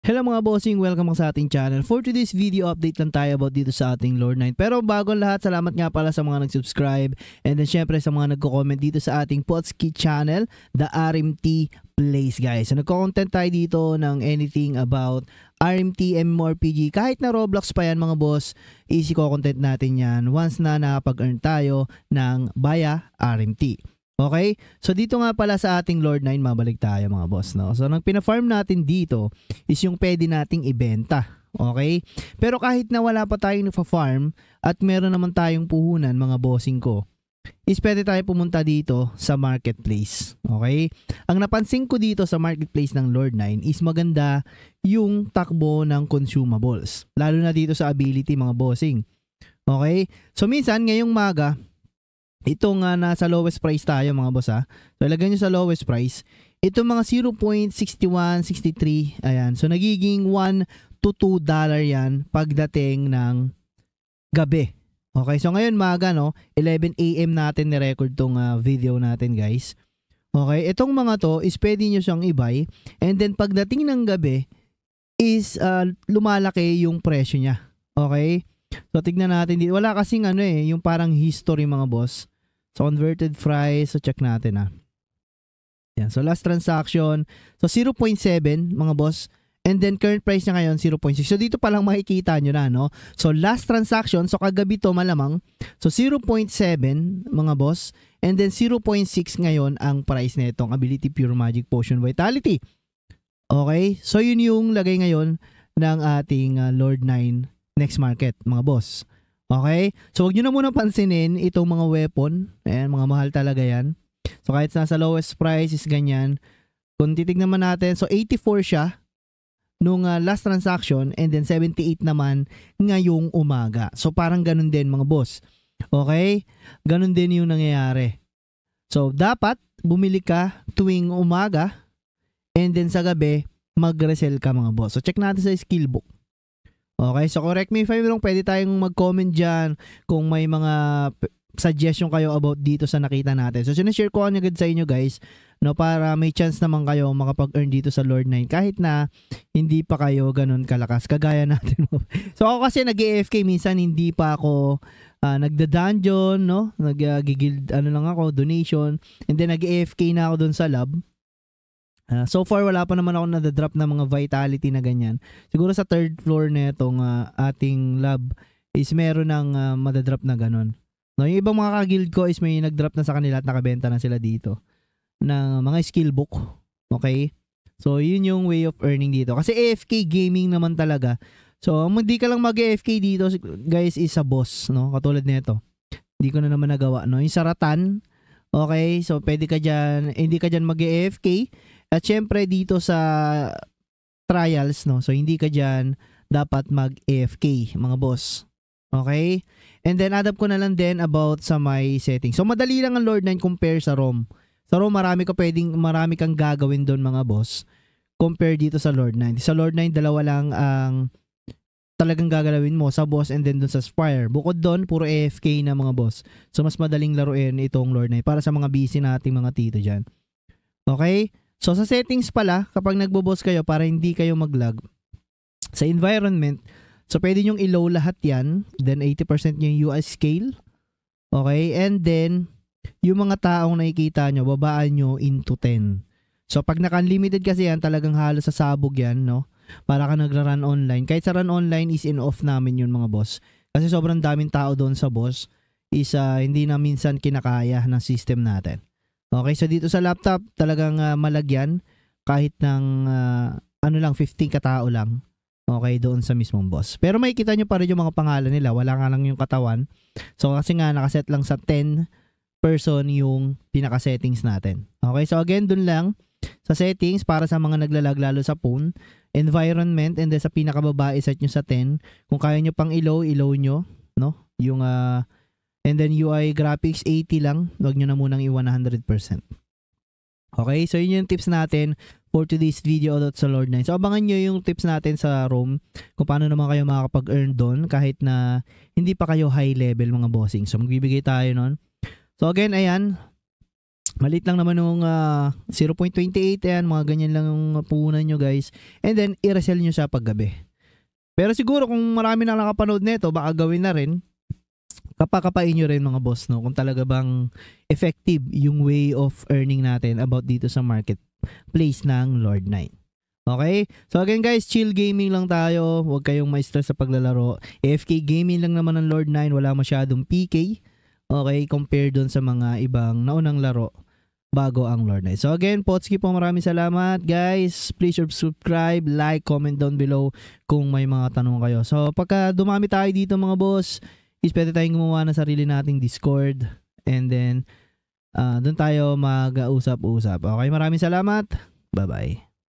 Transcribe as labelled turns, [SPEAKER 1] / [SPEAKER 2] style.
[SPEAKER 1] Hello mga bossing, welcome sa ating channel. For today's video, update lang tayo about dito sa ating Lord 9. Pero bago ang lahat, salamat nga pala sa mga nag-subscribe and then syempre sa mga nagko-comment dito sa ating Potski channel, The RMT Plays guys. So nagko-content tayo dito ng anything about RMT, MMORPG, kahit na Roblox pa yan mga boss, easy ko-content natin yan once na nakapag-earn tayo ng Baya RMT. Okay? So dito nga pala sa ating Lord 9, mabalik tayo mga boss, no? So nang pina-farm natin dito is yung pwede nating ibenta. Okay? Pero kahit na wala pa tayong nagfa-farm at meron naman tayong puhunan mga bossing ko, is pwede tayo pumunta dito sa marketplace. Okay? Ang napansin ko dito sa marketplace ng Lord 9 is maganda yung takbo ng consumables. Lalo na dito sa ability mga bossing. Okay? So minsan ngayong maga, itong nasa lowest price tayo mga boss ha. So ilagay nyo sa lowest price. Itong mga 0.61, 63. Ayan. So nagiging $1 to $2 yan pagdating ng gabi. Okay. So ngayon maga no. 11 AM natin ni-record tong video natin guys. Okay. Itong mga to is pwede nyo siyang i-buy. And then pagdating ng gabi is lumalaki yung presyo niya. Okay. So tignan natin dito. Wala kasing yung parang history mga boss. So converted price, so check natin Yan. So last transaction, so 0.7 mga boss. And then current price niya ngayon 0.6. So dito pa lang makikita nyo na no. So last transaction, so kagabi to malamang. So 0.7 mga boss. And then 0.6 ngayon ang price nitong Ability Pure Magic Potion Vitality. Okay? So yun yung lagay ngayon ng ating Lord 9 next market mga boss. Okay? So wag nyo na muna pansinin itong mga weapon. Ayan, mga mahal talaga yan. So kahit nasa lowest price is ganyan. Kung titignan naman natin, so 84 siya nung last transaction and then 78 naman ngayong umaga. So parang ganun din mga boss. Okay? Ganun din yung nangyayari. So dapat bumili ka tuwing umaga and then sa gabi mag-resell ka mga boss. So check natin sa skill book. Okay, so correct me if I'm wrong, pwede tayong mag-comment dyan kung may mga suggestion kayo about dito sa nakita natin. So sinashare ko agad sa inyo guys, no, para may chance naman kayo makapag-earn dito sa Lord 9 kahit na hindi pa kayo ganun kalakas kagaya natin. So ako kasi nag-AFK minsan, hindi pa ako nagda-dungeon, no? Nag-guild lang ako, donation, and then nag-AFK na ako dun sa lab. So far wala pa naman ako nadadrop na mga vitality na ganyan. Siguro sa third floor na itong ating lab is meron ng madadrop na ganon. No, yung ibang mga ka-guild ko is may nagdrop na sa kanila at nakabenta na sila dito ng mga skill book. Okay? So yun yung way of earning dito. Kasi AFK gaming naman talaga. So hindi ka lang mag-AFK dito guys is sa boss. No? Katulad nito. Hindi ko na naman nagawa. No? Yung saratan. Okay? So pwede ka dyan, hindi ka dyan mag-AFK. At syempre dito sa trials, no? So hindi ka dyan dapat mag-AFK, mga boss. Okay? And then adapt ko na lang din about sa my settings. So madali lang ang Lord 9 compare sa ROM. Sa ROM marami kang gagawin doon mga boss. Compare dito sa Lord 9. Sa Lord 9 dalawa lang ang talagang gagalawin mo sa boss and then doon sa Spire. Bukod doon puro AFK na mga boss. So mas madaling laruin itong Lord 9 para sa mga busy nating mga tito dyan. Okay? So sa settings pala, kapag nagbo-boss kayo para hindi kayo mag-lag, sa environment, so pwede nyong i-low lahat yan, then 80% yung UI scale, okay, and then yung mga taong nakikita nyo, babaan nyo into 10. So pag naka-unlimited kasi yan, talagang halos sa sabog yan, no? Para ka nagra-run online. Kahit sa run online is in-off namin yun mga boss. Kasi sobrang daming tao doon sa boss, is hindi na minsan kinakaya ng system natin. Okay, so dito sa laptop talagang malagyan kahit ng 15 katao lang. Okay, doon sa mismong boss. Pero makikita nyo pa rin yung mga pangalan nila. Wala nga lang yung katawan. So kasi nga nakaset lang sa 10 person yung pinaka-settings natin. Okay, so again dun lang sa settings para sa mga naglalag lalo sa phone. Environment, and then sa pinakababa iset nyo sa 10. Kung kaya nyo pang ilaw nyo. No? Yung and then UI graphics 80 lang. Huwag nyo na munang i-100%. Okay, so yun yung tips natin for today's video about sa Lord 9. So abangan nyo yung tips natin sa ROM kung paano naman kayo makakapag-earn doon kahit na hindi pa kayo high level mga bossing. So magbibigay tayo nun. So again, ayan. Maliit lang naman yung 0.28 yan, mga ganyan lang yung puhunan nyo guys. And then i-resell nyo siya paggabi. Pero siguro kung marami na nakapanood nito, baka gawin na rin. Kapakapain nyo rin mga boss, no? Kung talaga bang effective yung way of earning natin about dito sa marketplace ng Lord9. Okay? So again guys, chill gaming lang tayo. Huwag kayong ma-stress sa paglalaro. AFK gaming lang naman ng Lord9. Wala masyadong PK. Okay? Compare dun sa mga ibang naunang laro bago ang Lord9. So again, Potski po, maraming salamat guys. Please subscribe, like, comment down below kung may mga tanong kayo. So pagka dumami tayo dito mga boss, is pwede tayong gumawa ng sarili nating Discord, and then doon tayo mag-usap-usap. Okay, maraming salamat. Bye-bye.